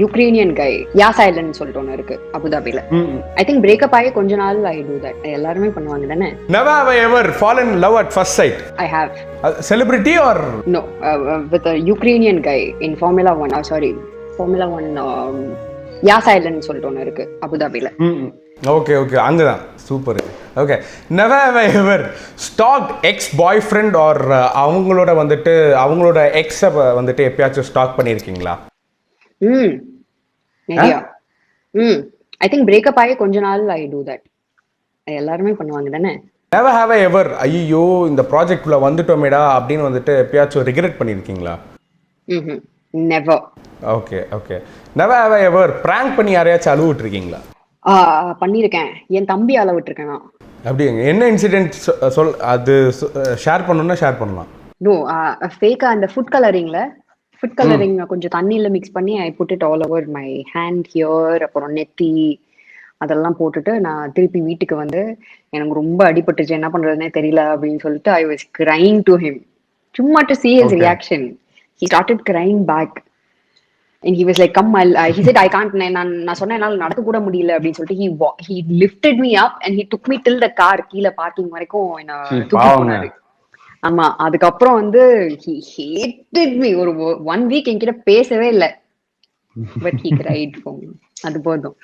Ukrainian கை யாஸ் Island சொல்லிட்டு ஒன்று இருக்கு அபுதாபில. ஐ திங்க் பிரேக்கப் ஆகி கொஞ்ச நாள் ஐ டூ தட். எல்லாருமே பண்ணுவாங்க தானே. Never have I ever fallen in love at first sight. I have. Celebrity or no with a Ukrainian guy in Formula 1. Formula 1 யாஸ் Island சொல்லிட்டு ஒன்று இருக்கு அபுதாபில. ஓகே அங்கதான். Super. Okay, never have I ever stalked ex boyfriend or அவங்களோட எக்ஸை வந்துட்டு எப்பயாச்சும் stock பண்ணியிருக்கீங்களா? நிறையா. ஐ திங்க் பிரேக்கப் ஆகி கொஞ்ச நாள் ஐ டூ தட். எல்லாருமே பண்ணுவாங்க தானே. never have I ever ஐயோ இந்த ப்ராஜெக்ட்குள்ள வந்துட்டோமேடா அப்படின்னு வந்துட்டு எப்பயாச்சும் ரிக்ரெட் பண்ணியிருக்கீங்களா? Never. Okay never have I ever prank பண்ணி யாரையாச்சும் அழுவ விட்டுருக்கீங்களா? பண்ணியிருக்கேன். என் தம்பி அழ விட்டுருக்கேன் நான். அப்படிங்க, என்ன இன்சிடென்ட் சொல், அது ஷேர் பண்ணணும்னா ஷேர் பண்ணலாம். நோ ஃபேக்கா அந்த ஃபுட் கலரிங் கொஞ்சம் தண்ணியில மிக்ஸ் பண்ணி I put it all over my hand here, அப்புறம் நெத்தி அதெல்லாம் போட்டுட்டு நான் திருப்பி வீட்டுக்கு வந்து எனக்கு ரொம்ப அடிபட்டுச்சு, என்ன பண்றதுன்னே தெரியல அப்படின்னு சொல்லிட்டு I was crying to him. சும்மா to see his reaction. He started crying back and he was like come he said I can't. நான் சொன்னேன் என்னால நடக்க கூட முடியல அப்படின்னு சொல்லிட்டு he lifted me up and he took me till the car. கீழே பார்க்கிங் வரைக்கும் என்ன தூக்கி போனாரு. ஆமா, அதுக்கப்புறம் வந்து he hated me. ஒரு 1 week என்கிட்ட பேசவே இல்லை. But he cried for me. அது போதும்.